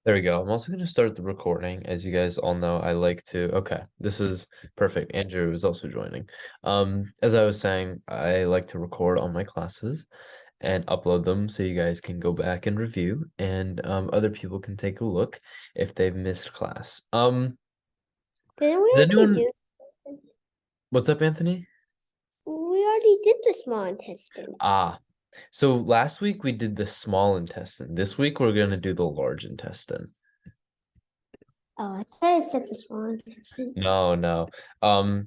There we go. I'm also going to start the recording. As you guys all know, I like to. Okay, this is perfect. Andrew is also joining. As I was saying, I like to record all my classes and upload them so you guys can go back and review, and other people can take a look if they've missed class. Didn't we Does already anyone? do? What's up, Anthony? We already did the small intestine. So last week we did the small intestine. This week we're going to do the large intestine. Oh, I thought I said the small intestine. No.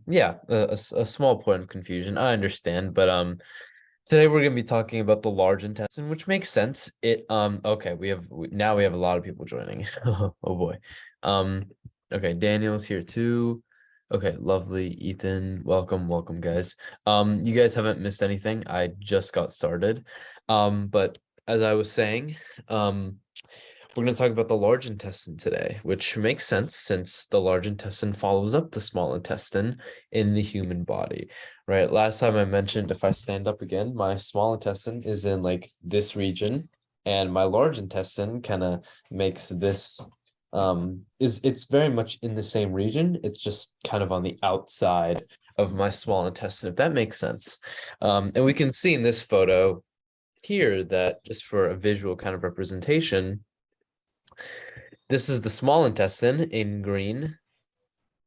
Yeah, a small point of confusion. I understand, but today we're gonna be talking about the large intestine, which makes sense. Okay, now we have a lot of people joining. Oh boy. Okay, Daniel's here too. Okay, lovely. Ethan, welcome, guys. You guys haven't missed anything. I just got started. But as I was saying, we're going to talk about the large intestine today, which makes sense since the large intestine follows up the small intestine in the human body, right? Last time I mentioned if I stand up again, my small intestine is in like this region, and my large intestine kind of makes this it's very much in the same region. It's just kind of on the outside of my small intestine, if that makes sense. And we can see in this photo here that just for a visual kind of representation, this is the small intestine in green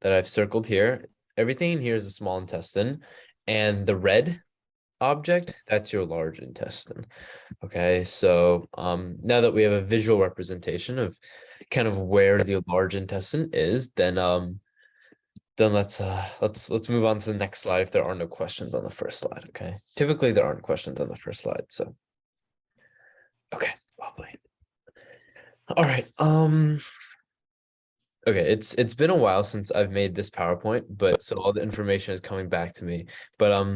that I've circled here. Everything in here is the small intestine, and the red object, that's your large intestine. Okay, so now that we have a visual representation of kind of where the large intestine is, then let's move on to the next slide if there are no questions on the first slide. Okay, typically there aren't questions on the first slide, so okay, lovely. All right, okay, it's been a while since I've made this PowerPoint, but so all the information is coming back to me. But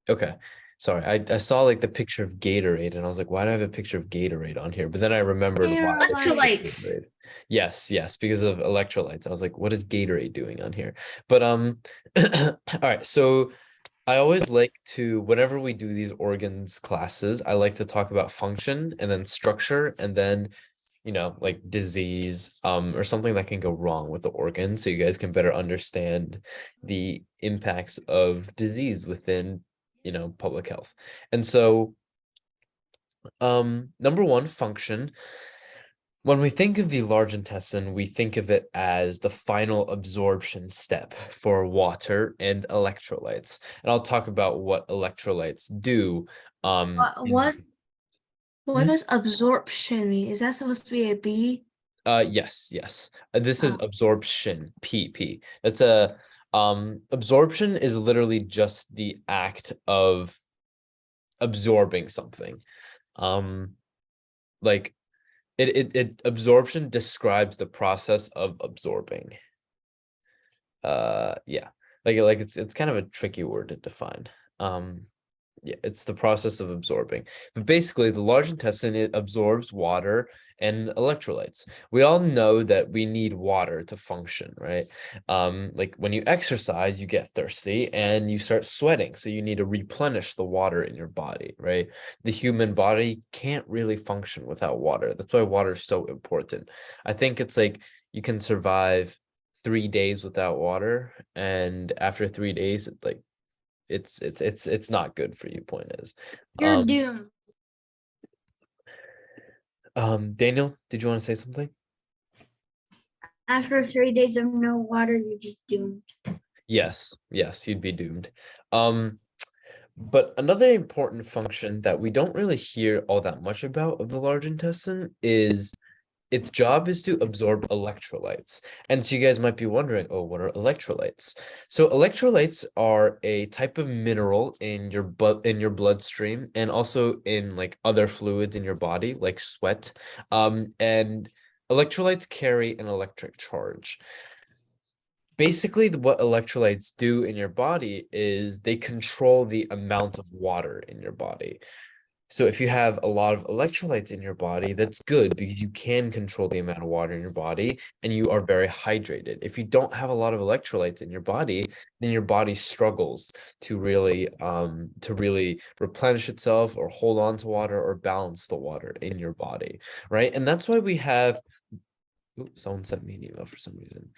okay. Sorry, I saw like the picture of Gatorade and I was like, why do I have a picture of Gatorade on here? But then I remembered why I picked Electrolytes. Gatorade. Yes, because of electrolytes. I was like, what is Gatorade doing on here? But all right, so I always like to, whenever we do these organs classes, I like to talk about function and then structure and then like disease or something that can go wrong with the organ so you guys can better understand the impacts of disease within public health. And so number one, function. When we think of the large intestine, we think of it as the final absorption step for water and electrolytes, and I'll talk about what electrolytes do. What does absorption mean? Is that supposed to be a B? Yes. This is absorption, P. That's a absorption is literally just the act of absorbing something. Like it absorption describes the process of absorbing. Yeah. Like it's kind of a tricky word to define. Yeah, it's the process of absorbing. But basically, the large intestine, it absorbs water and electrolytes. We all know that we need water to function, right? Like when you exercise, you get thirsty and you start sweating. So you need to replenish the water in your body, right? The human body can't really function without water. That's why water is so important. I think it's like you can survive 3 days without water, and after 3 days, it's not good for you. Point is, You're doomed. Daniel, did you want to say something? After 3 days of no water, you're just doomed. Yes, you'd be doomed. But another important function that we don't really hear all that much about of the large intestine is its job is to absorb electrolytes. And so you guys might be wondering, oh, what are electrolytes? So electrolytes are a type of mineral in your bloodstream and also in like other fluids in your body, like sweat. And electrolytes carry an electric charge. Basically, what electrolytes do in your body is they control the amount of water in your body. So if you have a lot of electrolytes in your body, that's good because you can control the amount of water in your body and you are very hydrated. If you don't have a lot of electrolytes in your body, then your body struggles to really replenish itself or hold on to water or balance the water in your body, right? And that's why we have someone sent me an email for some reason.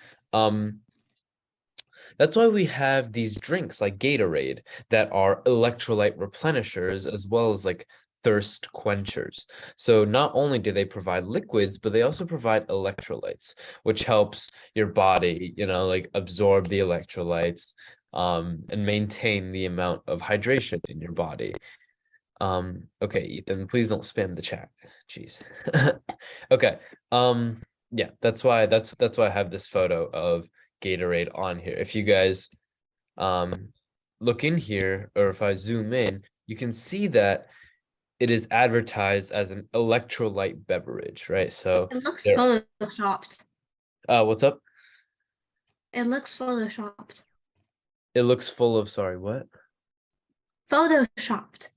That's why we have these drinks like Gatorade that are electrolyte replenishers as well as like thirst quenchers. So not only do they provide liquids, but they also provide electrolytes, which helps your body, like absorb the electrolytes and maintain the amount of hydration in your body. Okay, Ethan, please don't spam the chat. Jeez. Okay. Yeah, that's why I have this photo of Gatorade on here. If you guys look in here, or if I zoom in, you can see that it is advertised as an electrolyte beverage, right? So It looks there, photoshopped. what's up? It looks photoshopped. It looks full of, sorry, what? Photoshopped.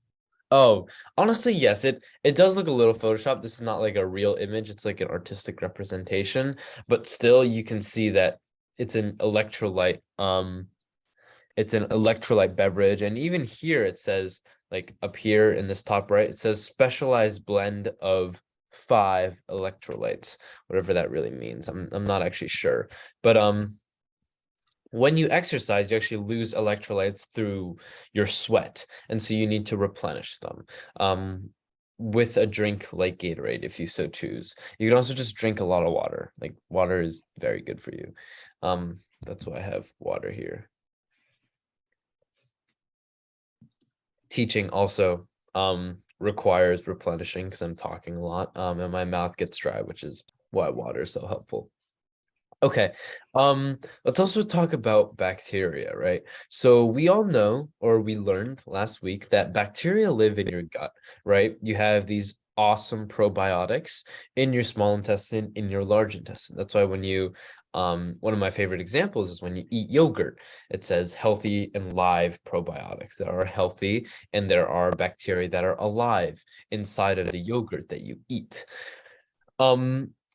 Oh, honestly, yes, it does look a little Photoshop. This is not like a real image, it's like an artistic representation, but still you can see that it's an electrolyte beverage. And even here it says, like up here in this top right, it says specialized blend of 5 electrolytes, whatever that really means. I'm not actually sure. But when you exercise, you actually lose electrolytes through your sweat, and so you need to replenish them with a drink like Gatorade, if you so choose. You can also just drink a lot of water. Like water is very good for you. That's why I have water here. Teaching also requires replenishing because I'm talking a lot, and my mouth gets dry, which is why water is so helpful. Okay, let's also talk about bacteria, right? So we all know, or we learned last week, that bacteria live in your gut, right? You have these awesome probiotics in your small intestine, in your large intestine. That's why when you, one of my favorite examples is when you eat yogurt, it says healthy and live probiotics that are healthy, and there are bacteria that are alive inside of the yogurt that you eat.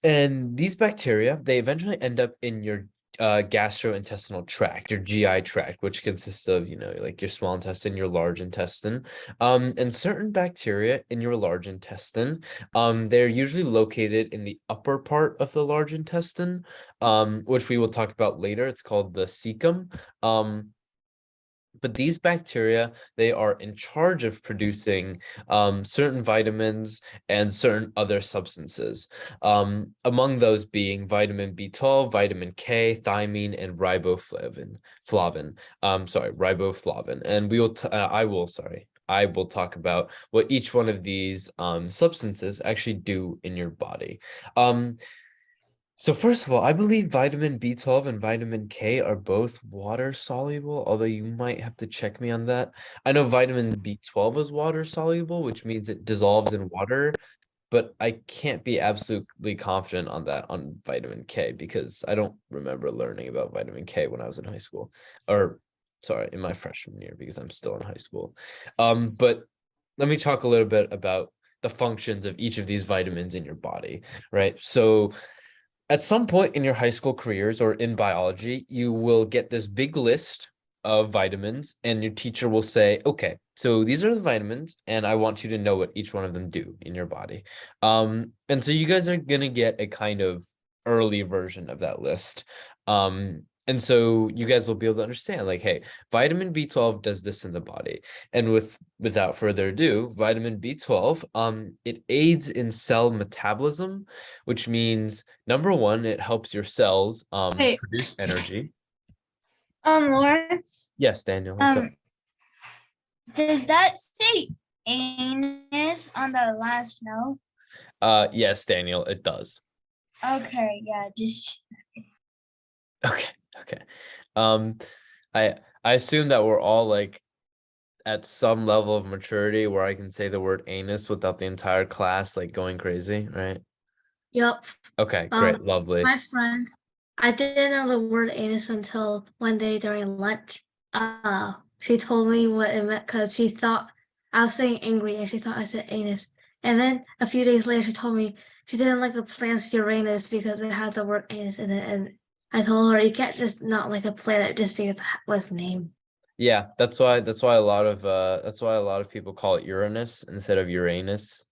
And these bacteria, they eventually end up in your gastrointestinal tract, your GI tract, which consists of, like your small intestine, your large intestine. And certain bacteria in your large intestine, they're usually located in the upper part of the large intestine, which we will talk about later. It's called the cecum. But these bacteria, they are in charge of producing certain vitamins and certain other substances. Among those being vitamin B12, vitamin K, thiamine, and riboflavin. Riboflavin. And I will talk about what each one of these substances actually do in your body. So first of all, I believe vitamin B12 and vitamin K are both water soluble, although you might have to check me on that. I know vitamin B12 is water soluble, which means it dissolves in water, but I can't be absolutely confident on that on vitamin K because I don't remember learning about vitamin K when I was in high school, or sorry, in my freshman year because I'm still in high school. But let me talk a little bit about the functions of each of these vitamins in your body, right? So at some point in your high school careers or in biology, you will get this big list of vitamins, and your teacher will say, okay, so these are the vitamins, and I want you to know what each one of them do in your body. And so you guys are gonna get a kind of early version of that list. And so you guys will be able to understand, like, hey, vitamin B12 does this in the body. And without further ado, vitamin B12, it aids in cell metabolism, which means number one, it helps your cells Wait. produce energy. Lawrence, Yes, Daniel, what's up? does that say anus on the last note? Yes, Daniel, it does. Okay, yeah, just Okay, okay. I assume that we're all like at some level of maturity where I can say the word anus without the entire class like going crazy, right? Yep. Okay, great, lovely. My friend, I didn't know the word anus until one day during lunch. She told me what it meant because she thought I was saying angry, and she thought I said anus. And then a few days later, she told me she didn't like the planet's Uranus because it had the word anus in it. And I told her you can't just not like a planet just because what's name. Yeah, that's why a lot of people call it Uranus instead of Uranus.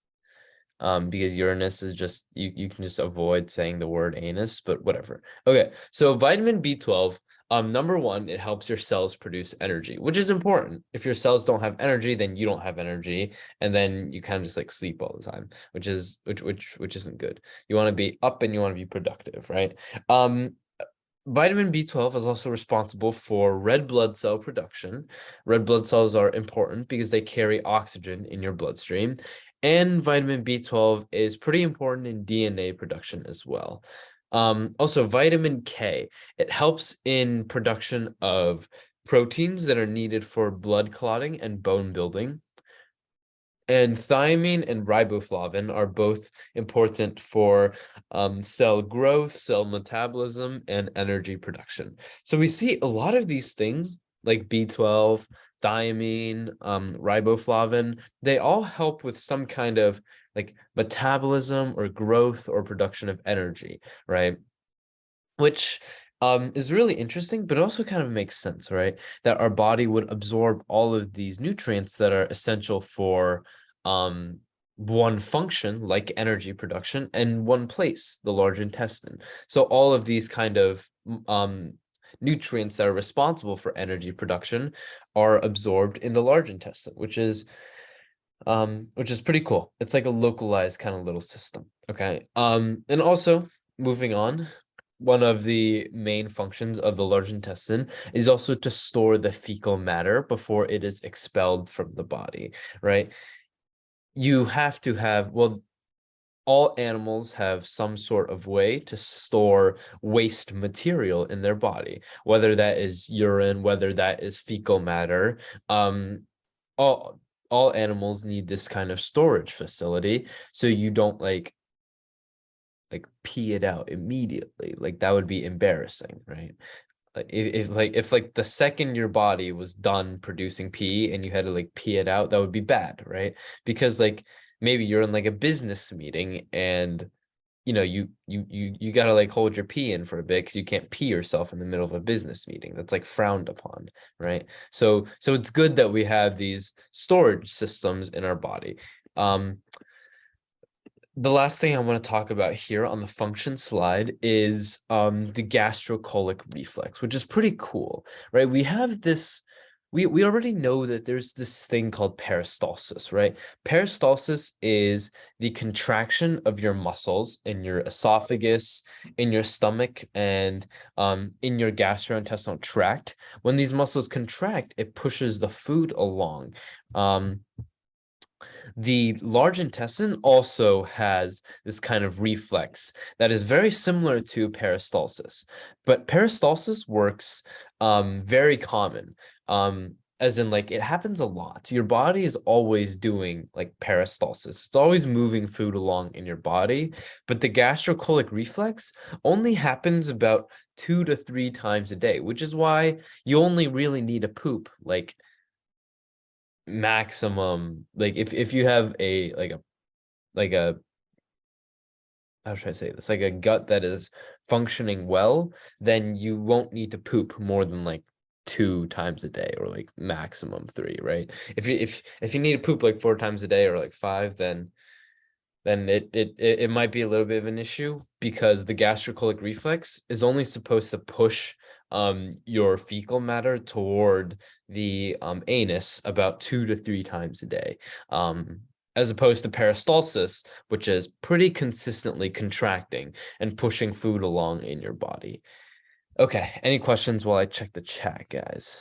Because Uranus is just you can just avoid saying the word anus, but whatever. Okay, so vitamin B12, number one, it helps your cells produce energy, which is important. If your cells don't have energy, then you don't have energy, and then you kind of just like sleep all the time, which isn't good. You want to be up and you want to be productive, right? Vitamin B12 is also responsible for red blood cell production. Red blood cells are important because they carry oxygen in your bloodstream. And vitamin B12 is pretty important in DNA production as well. Also, vitamin K, it helps in production of proteins that are needed for blood clotting and bone building. And thiamine and riboflavin are both important for cell growth, cell metabolism, and energy production. So we see a lot of these things like B12, thiamine, riboflavin, they all help with some kind of like metabolism or growth or production of energy, right? Which is really interesting, but also kind of makes sense, right? That our body would absorb all of these nutrients that are essential for one function like energy production and one place, the large intestine. So all of these kind of nutrients that are responsible for energy production are absorbed in the large intestine, which is pretty cool. It's like a localized kind of little system. Okay. And also moving on, one of the main functions of the large intestine is also to store the fecal matter before it is expelled from the body, right? You have to have, well, all animals have some sort of way to store waste material in their body, whether that is urine, whether that is fecal matter. All animals need this kind of storage facility so you don't like pee it out immediately. Like that would be embarrassing, right? Like if the second your body was done producing pee and you had to like pee it out, that would be bad, right? Because like maybe you're in like a business meeting and you gotta like hold your pee in for a bit because you can't pee yourself in the middle of a business meeting. That's like frowned upon, right? So it's good that we have these storage systems in our body. The last thing I want to talk about here on the function slide is the gastrocolic reflex, which is pretty cool, right? We have this, we already know that there's this thing called peristalsis, right? Peristalsis is the contraction of your muscles in your esophagus, in your stomach, and in your gastrointestinal tract. When these muscles contract, it pushes the food along. The large intestine also has this kind of reflex that is very similar to peristalsis, but peristalsis works very common. As in like it happens a lot. Your body is always doing like peristalsis. It's always moving food along in your body, but the gastrocolic reflex only happens about 2 to 3 times a day, which is why you only really need a poop like maximum, like if you have a how should I say this, like a gut that is functioning well, then you won't need to poop more than like 2 times a day or like maximum 3, right? If you need to poop like 4 times a day or like 5, then it might be a little bit of an issue because the gastrocolic reflex is only supposed to push your fecal matter toward the anus about 2 to 3 times a day, as opposed to peristalsis, which is pretty consistently contracting and pushing food along in your body. Okay, any questions while I check the chat, guys?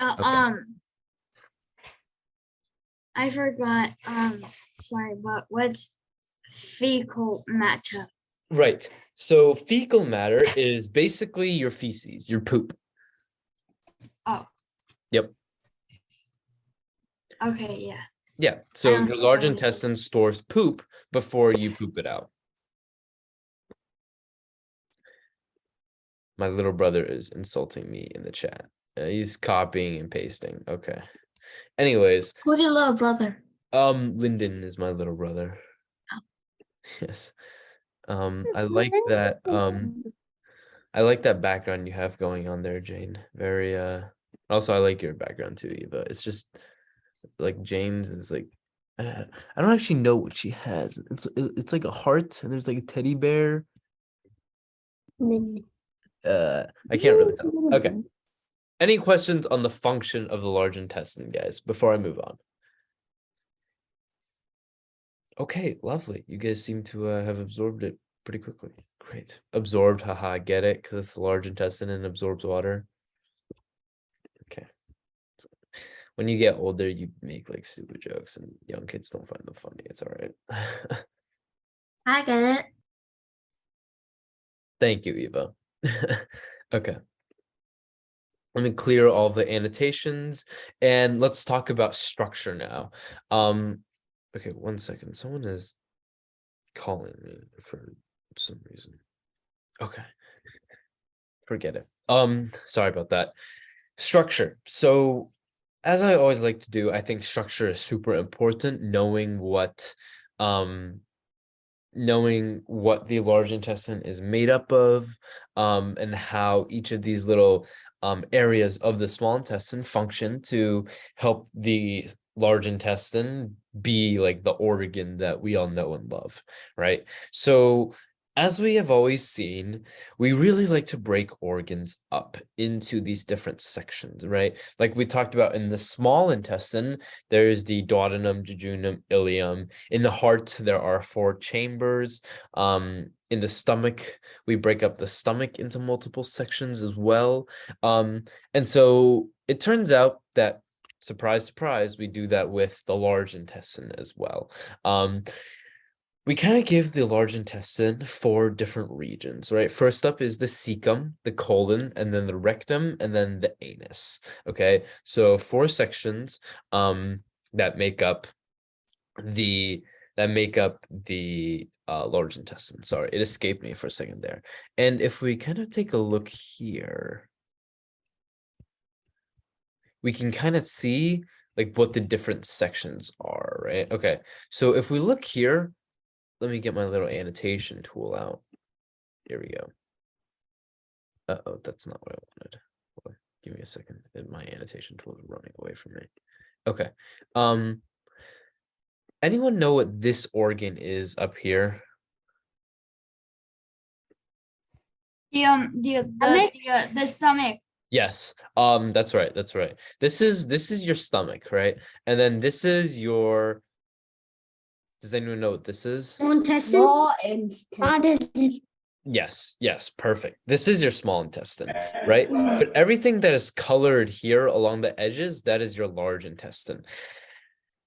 Okay. I forgot. Sorry, but what's fecal matter? Right. So fecal matter is basically your feces, your poop. Oh. Yep. Okay, yeah. Yeah. So your large really- intestine stores poop before you poop it out. My little brother is insulting me in the chat. He's copying and pasting. Okay. Anyways, Who's your little brother? Lyndon is my little brother. Yes. I like that. I like that background you have going on there, Jane. Very also I like your background too, Eva. It's just like Jane's is like I don't actually know what she has. It's like a heart and there's like a teddy bear. I can't really tell. Okay. Any questions on the function of the large intestine, guys, before I move on? Okay, lovely. You guys seem to have absorbed it pretty quickly. Great. Absorbed, haha, get it, because it's the large intestine and absorbs water. Okay. So when you get older, you make like stupid jokes and young kids don't find them funny. It's all right. I get it. Thank you, Eva. Okay. Let me clear all the annotations and let's talk about structure now. Okay, 1 second. Someone is calling me for some reason. Okay. Forget it. Sorry about that. Structure. So as I always like to do, I think structure is super important, knowing what the large intestine is made up of, and how each of these little areas of the small intestine function to help the large intestine be like the organ that we all know and love, right? So as we have always seen, we really like to break organs up into these different sections, right? Like we talked about in the small intestine, there's the duodenum, jejunum, ileum. In the heart, there are 4 chambers. In the stomach, we break up the stomach into multiple sections as well. And so it turns out that, surprise, surprise, we do that with the large intestine as well. We kind of give the large intestine 4 different regions, right? First up is the cecum, the colon, and then the rectum, and then the anus. Okay, so 4 sections that make up the large intestine. Sorry, it escaped me for a second there. And if we kind of take a look here, we can kind of see like what the different sections are, right? Okay, so if we look here, let me get my little annotation tool out. Here we go. Uh-oh, that's not what I wanted. Hold on, give me a second. My annotation tool is running away from me. Okay. Anyone know what this organ is up here? The stomach. Yes. That's right. That's right. This is your stomach, right? And then this is your. Does anyone know what this is? Small intestine. Yes, yes, perfect. This is your small intestine, right? But everything that is colored here along the edges, that is your large intestine.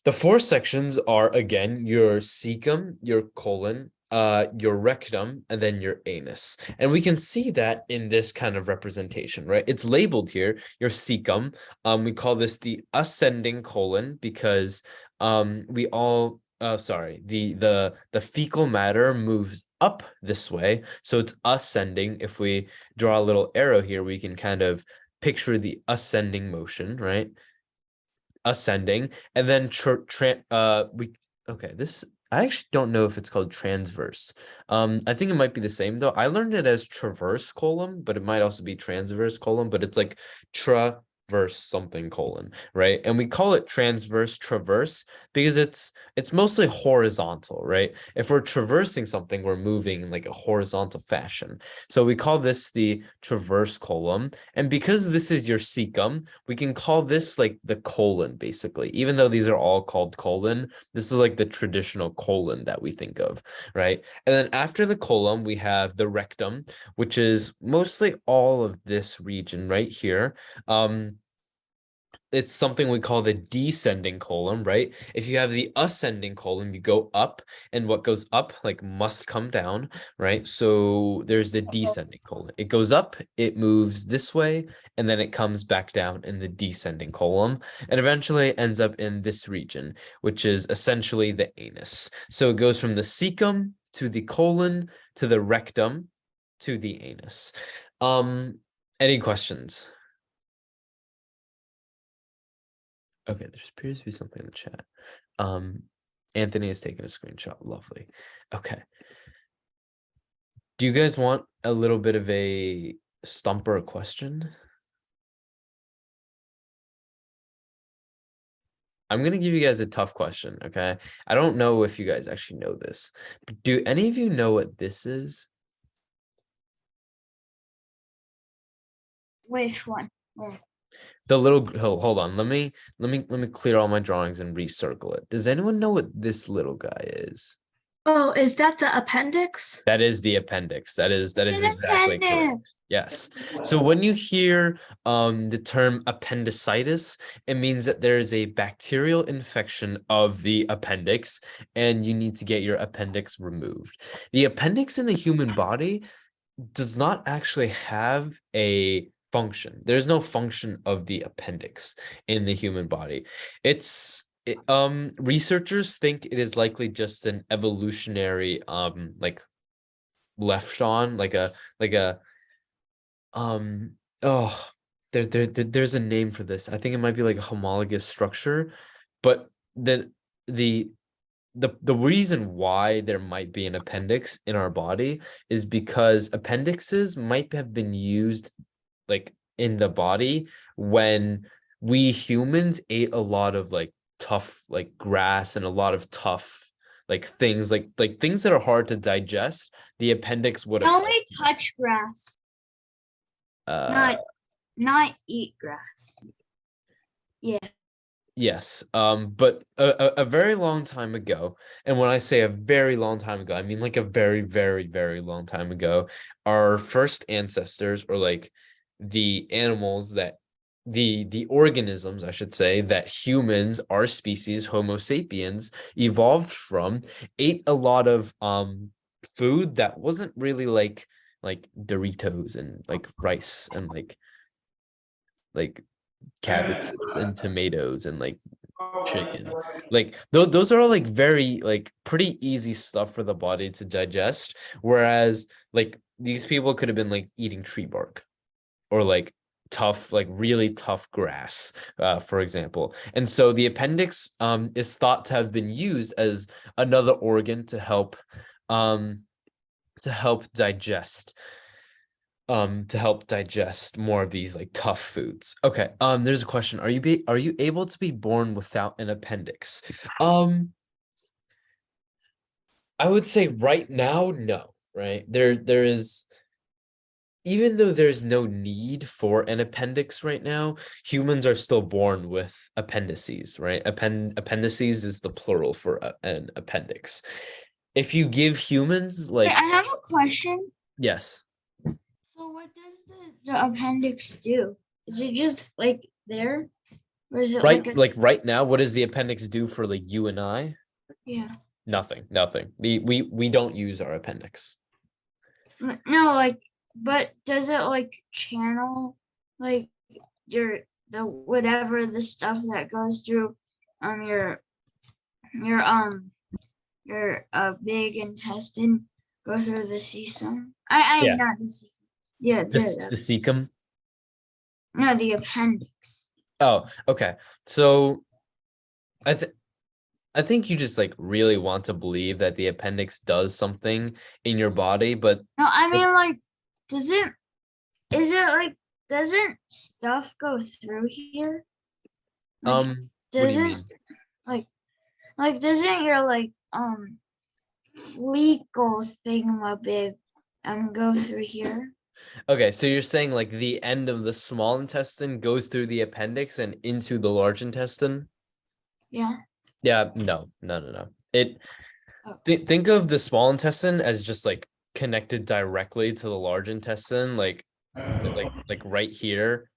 The 4 sections are, again, your cecum, your colon, your rectum, and then your anus. And we can see that in this kind of representation, right? It's labeled here, your cecum. We call this the ascending colon because the fecal matter moves up this way, so it's ascending. If we draw a little arrow here, we can kind of picture the ascending motion, right? Ascending, and then this, I actually don't know if it's called transverse. I think it might be the same though. I learned it as traverse colon, but it might also be transverse colon, but it's like traverse something colon, right? And we call it transverse traverse because it's mostly horizontal, right? If we're traversing something, we're moving in like a horizontal fashion. So we call this the traverse colon. And because this is your cecum, we can call this like the colon, basically. Even though these are all called colon, this is like the traditional colon that we think of, right? And then after the colon, we have the rectum, which is mostly all of this region right here. It's something we call the descending colon, right? If you have the ascending colon, you go up, and what goes up like must come down, right? So there's the descending colon. It goes up, it moves this way, and then it comes back down in the descending colon, and eventually ends up in this region, which is essentially the anus. So it goes from the cecum to the colon to the rectum to the anus. Any questions? Okay, there appears to be something in the chat. Anthony has taken a screenshot. Lovely. Okay. Do you guys want a little bit of a stumper question? I'm gonna give you guys a tough question, okay? I don't know if you guys actually know this, but do any of you know what this is? Which one? Where? The little hold on, let me clear all my drawings and recircle it. Does anyone know what this little guy is? Oh, is that the appendix? That is the appendix. That is An exactly correct. appendix. Yes. So when you hear the term appendicitis, it means that there is a bacterial infection of the appendix and you need to get your appendix removed. The appendix in the human body does not actually have a function. There's no function of the appendix in the human body. Researchers think it is likely just an evolutionary like left on like a oh there's a name for this. I think it might be like a homologous structure, but the the reason why there might be an appendix in our body is because appendixes might have been used like in the body when we humans ate a lot of like tough like grass and a lot of tough like things like things that are hard to digest. The appendix would have Only touch grass, not eat grass. Yeah. Yes, but a very long time ago, and when I say a very long time ago, I mean like a very, very, very long time ago, our first ancestors, or like the animals that the organisms, I should say, that humans, our species, Homo sapiens, evolved from, ate a lot of food that wasn't really like Doritos and like rice and like cabbages and tomatoes and like chicken. Like those are all like very like pretty easy stuff for the body to digest, whereas like these people could have been like eating tree bark or like tough like really tough grass, for example. And so the appendix is thought to have been used as another organ um to help digest more of these like tough foods. Okay, there's a question. Are you able to be born without an appendix? I would say right now, no, right? There is, even though there's no need for an appendix right now, humans are still born with appendices, right? Appendices is the plural for an appendix. If you give humans Wait, like, I have a question. yes. So what does the appendix do? Is it just like there? Or is it Right, like a like right now, what does the appendix do for like you and I? yeah. Nothing. We don't use our appendix. No, like, but does it like channel like the whatever the stuff that goes through your big intestine go through the cecum? Yeah. Not the cecum. Yeah, The cecum. no, the appendix. Oh, okay. So I think you just like really want to believe that the appendix does something in your body, but No, I mean like, is it like doesn't stuff go through here? Like, what do you doesn't mean? like doesn't your like fecal thingamabib go through here? Okay, so you're saying like the end of the small intestine goes through the appendix and into the large intestine? Yeah. Yeah, no. It Oh. think of the small intestine as just like connected directly to the large intestine, like right here.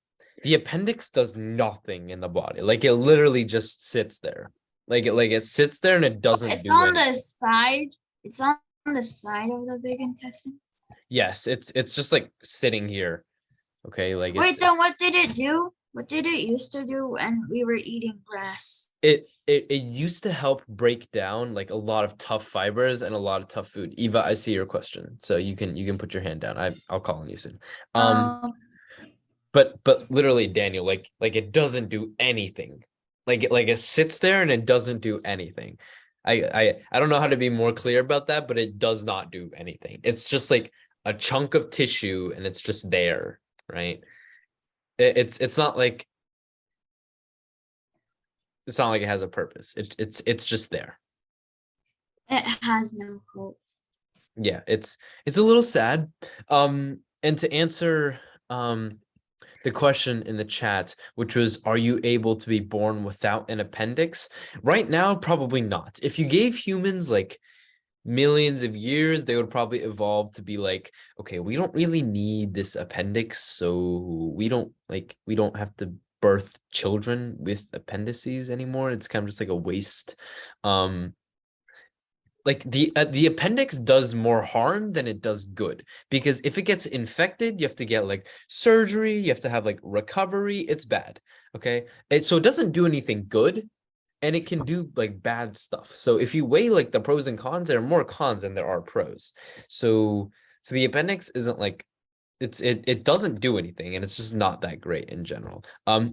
The appendix does nothing in the body. Like it literally just sits there. Like it sits there and it doesn't It's do on anything. the side. It's on the side of the big intestine. Yes, it's just like sitting here. Okay, like Wait, it's then what did it do? What did it used to do when we were eating grass? it used to help break down like a lot of tough fibers and a lot of tough food. Eva, I see your question, so you can put your hand down. I'll call on you soon. But literally, Daniel, like it doesn't do anything. Like it sits there and it doesn't do anything. I don't know how to be more clear about that, but it does not do anything. It's just like a chunk of tissue and it's just there, right? It's not like it has a purpose. It's just there. It has no hope. Yeah, it's a little sad. And to answer the question in the chat, which was, are you able to be born without an appendix? Right now, probably not. If you gave humans like millions of years, they would probably evolve to be like, okay, we don't really need this appendix, so we don't have to birth children with appendices anymore. It's kind of just like a waste. Like the appendix does more harm than it does good, because if it gets infected, you have to get like surgery, you have to have like recovery. It's bad. Okay. So it doesn't do anything good, and it can do like bad stuff. So if you weigh like the pros and cons, there are more cons than there are pros. So the appendix isn't like it doesn't do anything, and it's just not that great in general.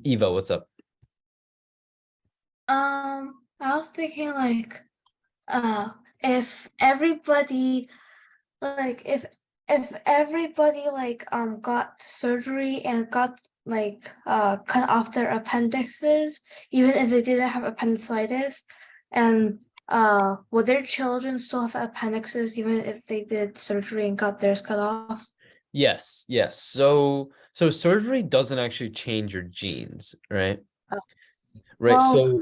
Eva, what's up? I was thinking like, if everybody if everybody like got surgery and got like cut off their appendixes, even if they didn't have appendicitis, and would their children still have appendixes even if they did surgery and got theirs cut off? Yes, yes. So surgery doesn't actually change your genes, right? Oh. Right. Well, So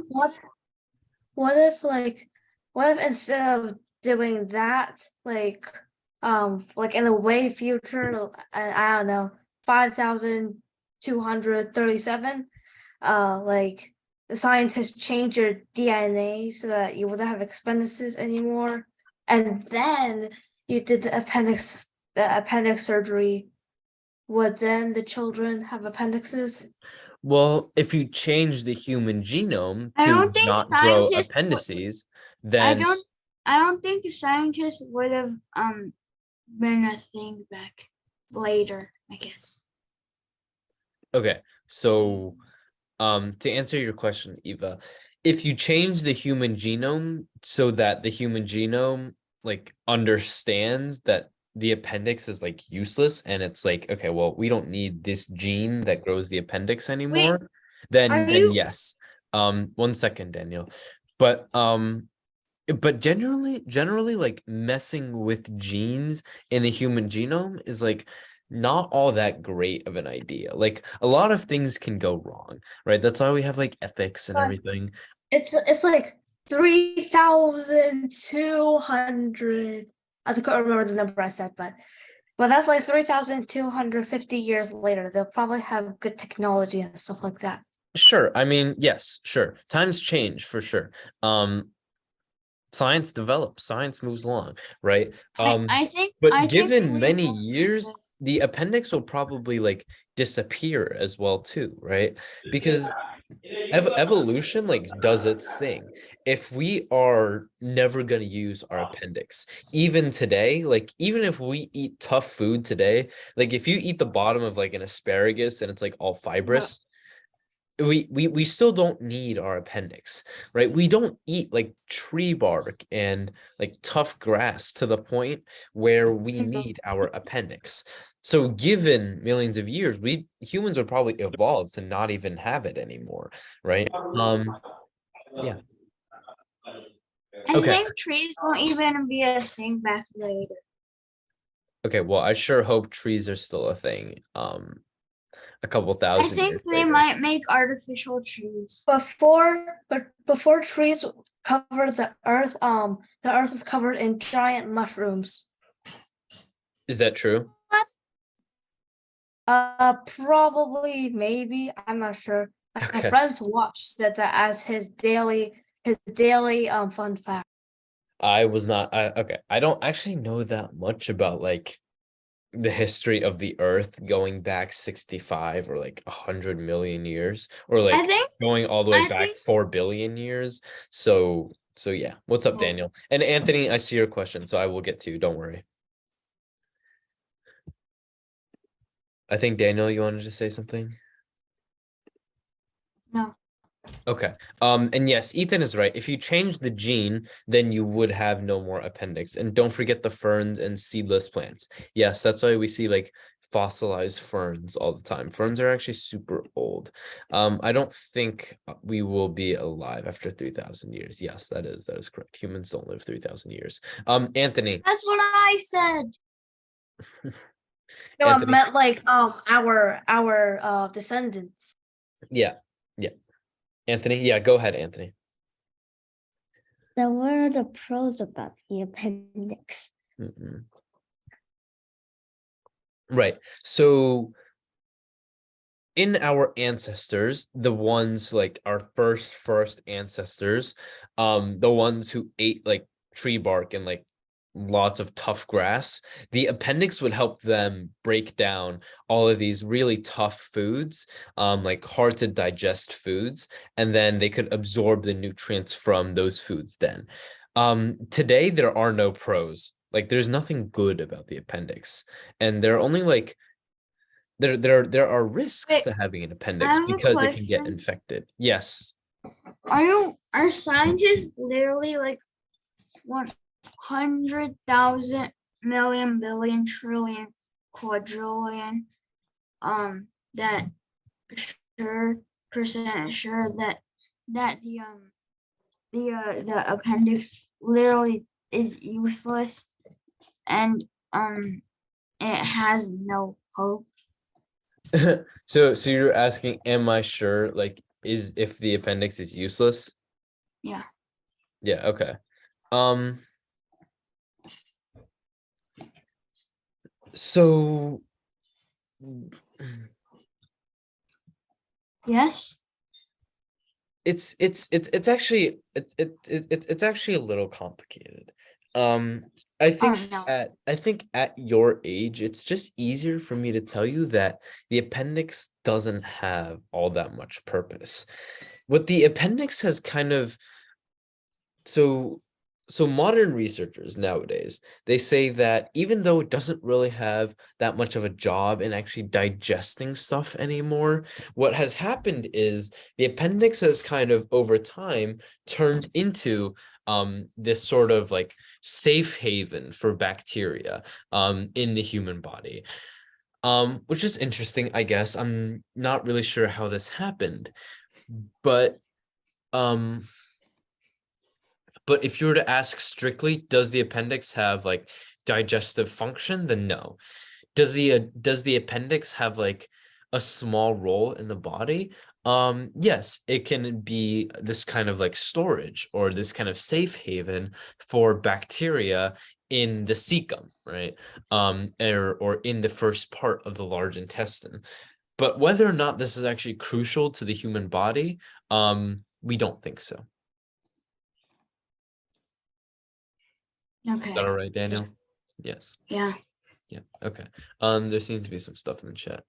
what if like what if instead of doing that, like in the way future, I don't know, 5,237, like the scientists change your DNA so that you wouldn't have appendices anymore, and then you did the appendix surgery, would then the children have appendixes? well, if you change the human genome I to don't think not grow scientists appendices, I then don't think the scientists would have been a thing back later, I guess. okay. So to answer your question, Eva, if you change the human genome so that the human genome like understands that the appendix is like useless, and it's like, okay, well, we don't need this gene that grows the appendix Wait, anymore, are then you yes. One second, Daniel. But generally like messing with genes in the human genome is like not all that great of an idea. Like a lot of things can go wrong, right? That's why we have like ethics and But everything. it's like 3,200. I can't remember the number I said, but that's like 3,250 years later. They'll probably have good technology and stuff like that. Sure. I mean, yes, sure. Times change for sure. Science develops, science moves along, right? But I think given we many will years, exist. the appendix will probably like disappear as well too, right? Because evolution like does its thing. If we are never going to use our appendix, even today, like even if we eat tough food today, like if you eat the bottom of like an asparagus and it's like all fibrous, we still don't need our appendix, right? We don't eat like tree bark and like tough grass to the point where we need our appendix. So given millions of years, we humans would probably evolve to not even have it anymore, right? Yeah. I Okay. think trees won't even be a thing back later. Okay, well, I sure hope trees are still a thing a couple I thousand think years they later. might make artificial trees. Before trees covered the earth was covered in giant mushrooms. Is that true? Probably, maybe, I'm not sure. My Okay. friend's watch said that as his daily fun fact. I was not okay. I don't actually know that much about like the history of the earth going back 65 or like 100 million years, or I like think going all the way I back think 4 billion years. So yeah, what's up, Daniel? And Anthony, I see your question, so I will get to you, don't worry. I think Daniel, you wanted to say something? no. Okay. And yes, Ethan is right. If you change the gene, then you would have no more appendix. And don't forget the ferns and seedless plants. Yes, that's why we see like fossilized ferns all the time. Ferns are actually super old. I don't think we will be alive after 3,000 years. Yes, that is correct. Humans don't live 3,000 years. Anthony. That's what I said. No, I Anthony. meant like our descendants. Yeah. Yeah. Anthony. Yeah, go ahead, Anthony. Then what are the pros about the appendix? Right. So in our ancestors, the ones like our first ancestors, the ones who ate like tree bark and like lots of tough grass, the appendix would help them break down all of these really tough foods, like hard to digest foods, and then they could absorb the nutrients from those foods then. Today there are no pros. Like there's nothing good about the appendix, and there are only like there are risks Wait, to having an I appendix have a because it can get question. infected. Yes. Are scientists literally like 100,000 million billion trillion quadrillion that percent sure that the appendix literally is useless and it has no hope? So you're asking, am I sure like is if the appendix is useless? Yeah. Yeah, okay. Um so Yes. it's actually it's actually a little complicated. I think no. I think at your age, it's just easier for me to tell you that the appendix doesn't have all that much purpose. What the appendix has kind of so modern researchers nowadays, they say that even though it doesn't really have that much of a job in actually digesting stuff anymore, what has happened is the appendix has kind of over time turned into this sort of like safe haven for bacteria in the human body. Which is interesting, I guess. I'm not really sure how this happened, but um but if you were to ask strictly, does the appendix have like digestive function? Then no. Does the appendix have like a small role in the body? Yes, it can be this kind of like storage or this kind of safe haven for bacteria in the cecum, right? Or in the first part of the large intestine. But whether or not this is actually crucial to the human body, we don't think so. Okay. Is that all right, Daniel? Yes. Yeah. Yeah. Okay. There seems to be some stuff in the chat.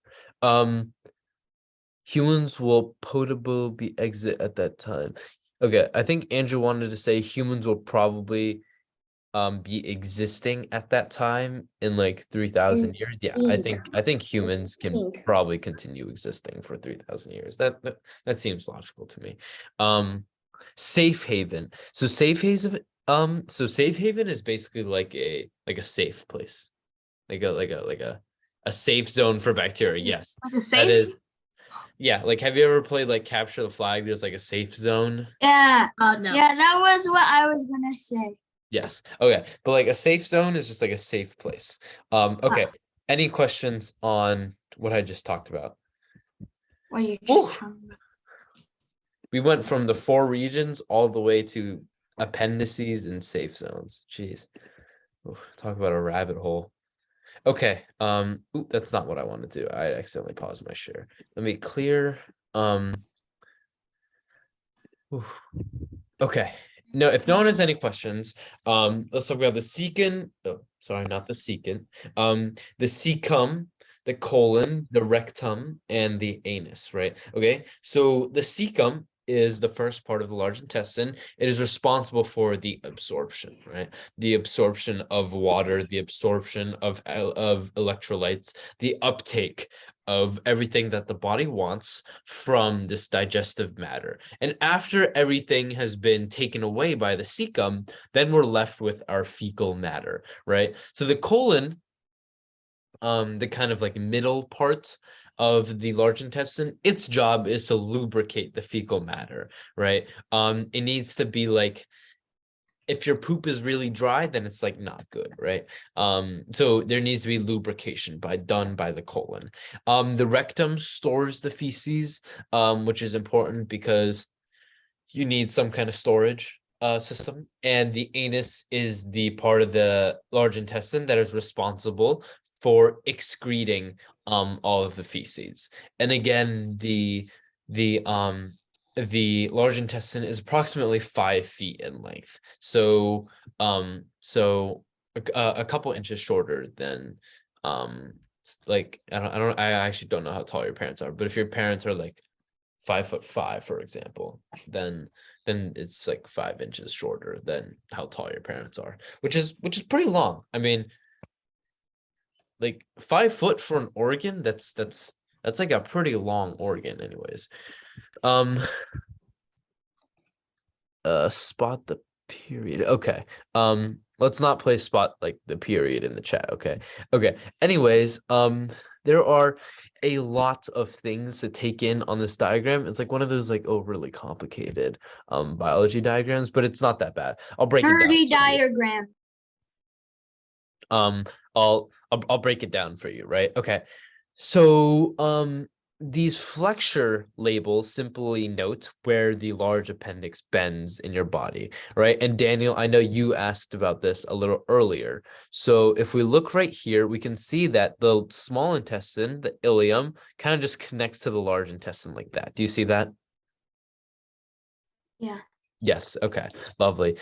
Humans will potable be exit at that time. Okay, I think Andrew wanted to say humans will probably be existing at that time in like 3,000 years. Yeah, I think humans can Extinct. probably continue existing for 3,000 years. That seems logical to me. Safe haven. So safe haven safe haven is basically like a safe place. Like a safe zone for bacteria. Yes. Like a That safe? is. Yeah, like have you ever played like capture the flag? There's like a safe zone. Yeah. No. Yeah, that was what I was gonna say. Yes. Okay. But like a safe zone is just like a safe place. Okay. Any questions on what I just talked about? What you Whew. just talking about? We went from the 4 regions all the way to appendices and safe zones. Jeez. Oof, talk about a rabbit hole. Okay. Ooh, that's not what I want to do. I accidentally paused my share. Let me clear. Oof. Okay. No, if no one has any questions, let's talk about the secant. Oh, sorry, not the secant. The cecum, the colon, the rectum, and the anus, right? Okay. So the cecum is the first part of the large intestine. It is responsible for the absorption, right? The absorption of water, the absorption of electrolytes, the uptake of everything that the body wants from this digestive matter. And after everything has been taken away by the cecum, then we're left with our fecal matter, right? So the colon, the kind of like middle part of the large intestine, its job is to lubricate the fecal matter, right? It needs to be like, if your poop is really dry, then it's like not good, right? So there needs to be lubrication done by the colon. The rectum stores the feces, which is important because you need some kind of storage system. And the anus is the part of the large intestine that is responsible for excreting all of the feces. And again, the large intestine is approximately 5 feet in length. So a couple inches shorter than like I actually don't know how tall your parents are, but if your parents are like 5'5", for example, then it's like 5 inches shorter than how tall your parents are, which is pretty long. I mean, like 5 foot for an organ, that's like a pretty long organ anyways. Spot the period. Okay. Let's not play spot like the period in the chat. Okay. Anyways, there are a lot of things to take in on this diagram. It's like one of those like overly complicated biology diagrams, but it's not that bad. I'll break it down. Nerdy diagram. I'll break it down for you, right? Okay. So these flexure labels simply note where the large appendix bends in your body, right? And Daniel, I know you asked about this a little earlier. So if we look right here, we can see that the small intestine, the ileum, kind of just connects to the large intestine like that. Do you see that? Yeah. Yes. Okay. Lovely.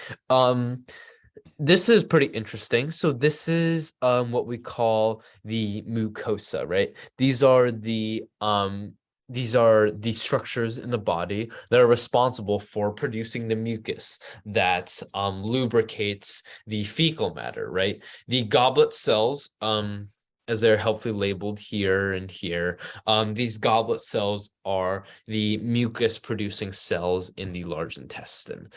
This is pretty interesting. So this is what we call the mucosa, right? These are the structures in the body that are responsible for producing the mucus that lubricates the fecal matter, right? The goblet cells, as they're helpfully labeled here and here, these goblet cells are the mucus producing cells in the large intestine.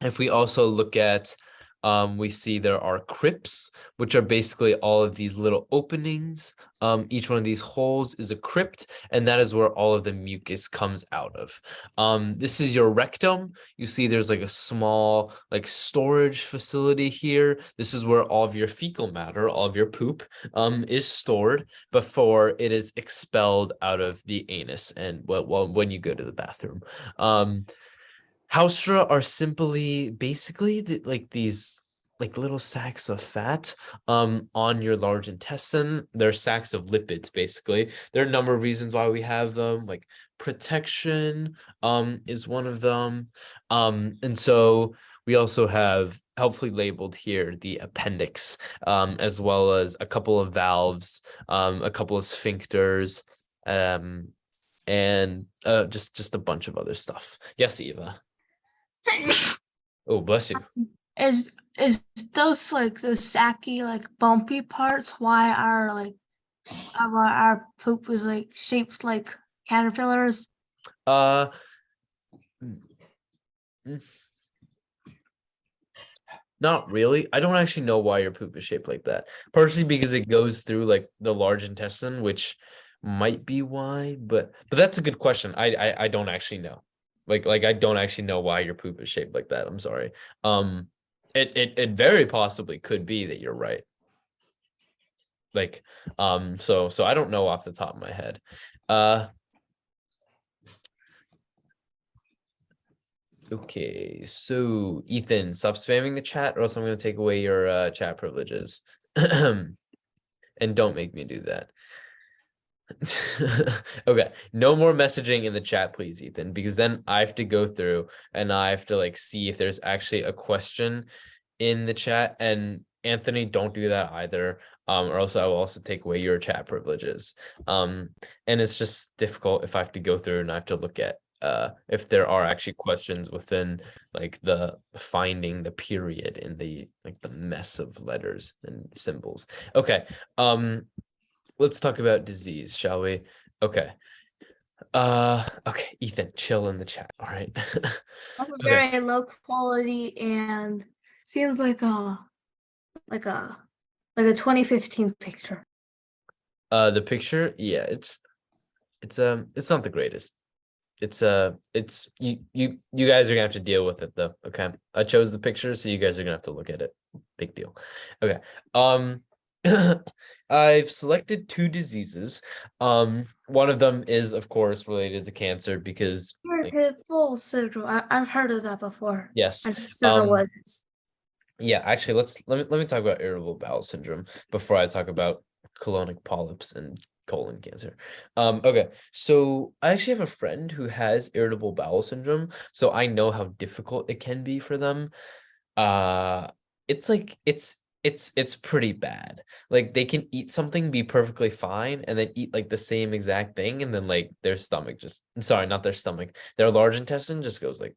If we also look at, we see there are crypts, which are basically all of these little openings. Each one of these holes is a crypt, and that is where all of the mucus comes out of. This is your rectum. You see there's like a small like storage facility here. This is where all of your fecal matter, all of your poop, is stored before it is expelled out of the anus and when you go to the bathroom. Haustra are simply basically like these like little sacks of fat on your large intestine. They're sacks of lipids, basically. There are a number of reasons why we have them, like protection is one of them. And so we also have helpfully labeled here the appendix, as well as a couple of valves, a couple of sphincters, and just a bunch of other stuff. Yes, Eva. Oh, bless you. Is those like the sacky, like bumpy parts why our poop is like shaped like caterpillars? Mm, Not really. I don't actually know why your poop is shaped like that. Partially because it goes through like the large intestine, which might be why, but that's a good question. I don't actually know. Like I don't actually know why your poop is shaped like that. I'm sorry. It very possibly could be that you're right. Like, so I don't know off the top of my head. Okay, so Ethan, stop spamming the chat or else I'm going to take away your chat privileges. And don't make me do that. Okay, no more messaging in the chat, please, Ethan, because then I have to go through and I have to like see if there's actually a question in the chat. And Anthony, don't do that either, or else I will also take away your chat privileges. And it's just difficult if I have to go through and I have to look at if there are actually questions within like the finding the period in the like the mess of letters and symbols. Okay, let's talk about disease, shall we? Okay. Okay, Ethan, chill in the chat. All right. Also Okay. very low quality and seems like like a like a 2015 picture. The picture, yeah, it's not the greatest. It's you guys are gonna have to deal with it though. Okay, I chose the picture, so you guys are gonna have to look at it. Big deal. Okay. I've selected two diseases. One of them is of course related to cancer because like, Irritable syndrome. I've heard of that before. yes. I just don't know what it is. Yeah, actually, let me talk about irritable bowel syndrome before I talk about colonic polyps and colon cancer. Okay, so I actually have a friend who has irritable bowel syndrome, so I know how difficult it can be for them. It's like it's pretty bad. Like they can eat something, be perfectly fine, and then eat like the same exact thing, and then like their stomach just sorry, not their stomach, their large intestine just goes like.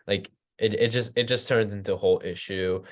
Like it just turns into a whole issue.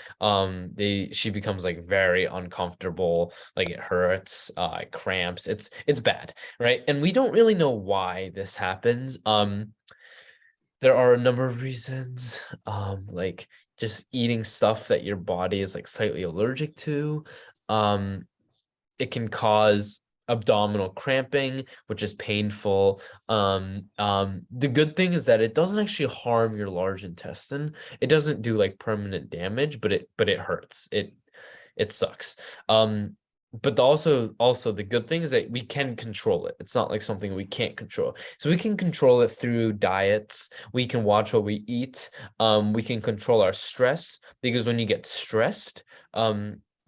She becomes like very uncomfortable, like it hurts, it cramps, it's bad, right? And we don't really know why this happens. There are a number of reasons, like just eating stuff that your body is like slightly allergic to. It can cause abdominal cramping, which is painful. The good thing is that it doesn't actually harm your large intestine. It doesn't do like permanent damage, but it hurts. It sucks. But also the good thing is that we can control it. It's not like something we can't control. So we can control it through diets. We can watch what we eat. We can control our stress because when you get stressed,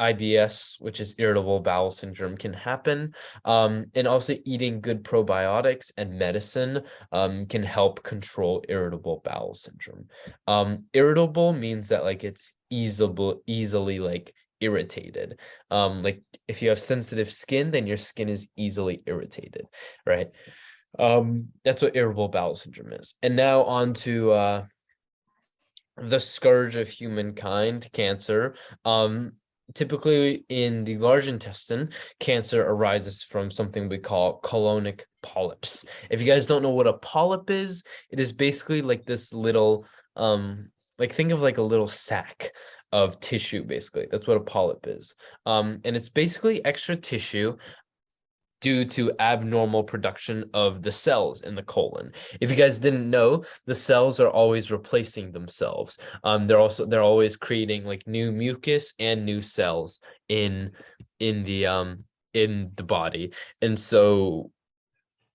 IBS, which is irritable bowel syndrome, can happen. And also eating good probiotics and medicine can help control irritable bowel syndrome. Irritable means that like it's easily like irritated. Like if you have sensitive skin, then your skin is easily irritated, right? That's what irritable bowel syndrome is. And now on to the scourge of humankind, cancer. Typically in the large intestine, cancer arises from something we call colonic polyps. If you guys don't know what a polyp is, it is basically like this little, like think of like a little sac of tissue, basically. That's what a polyp is. And it's basically extra tissue due to abnormal production of the cells in the colon. If you guys didn't know, the cells are always replacing themselves. They're always creating like new mucus and new cells in the body. And so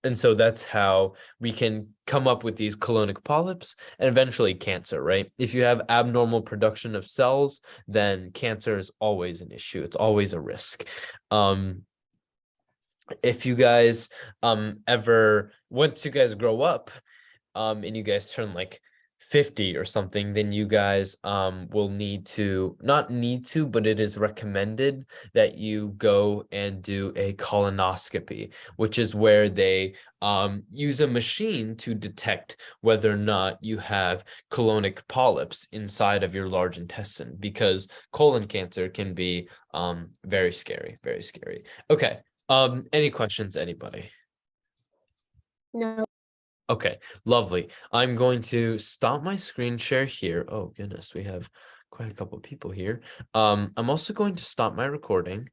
that's how we can come up with these colonic polyps and eventually cancer, right? If you have abnormal production of cells, then cancer is always an issue. It's always a risk. If you guys ever once you guys grow up and you guys turn like 50 or something, then you guys will not need to, but it is recommended that you go and do a colonoscopy, which is where they use a machine to detect whether or not you have colonic polyps inside of your large intestine, because colon cancer can be very scary, very scary. Okay. Any questions, anybody? No. Okay, lovely. I'm going to stop my screen share here. Oh goodness, we have quite a couple of people here. I'm also going to stop my recording.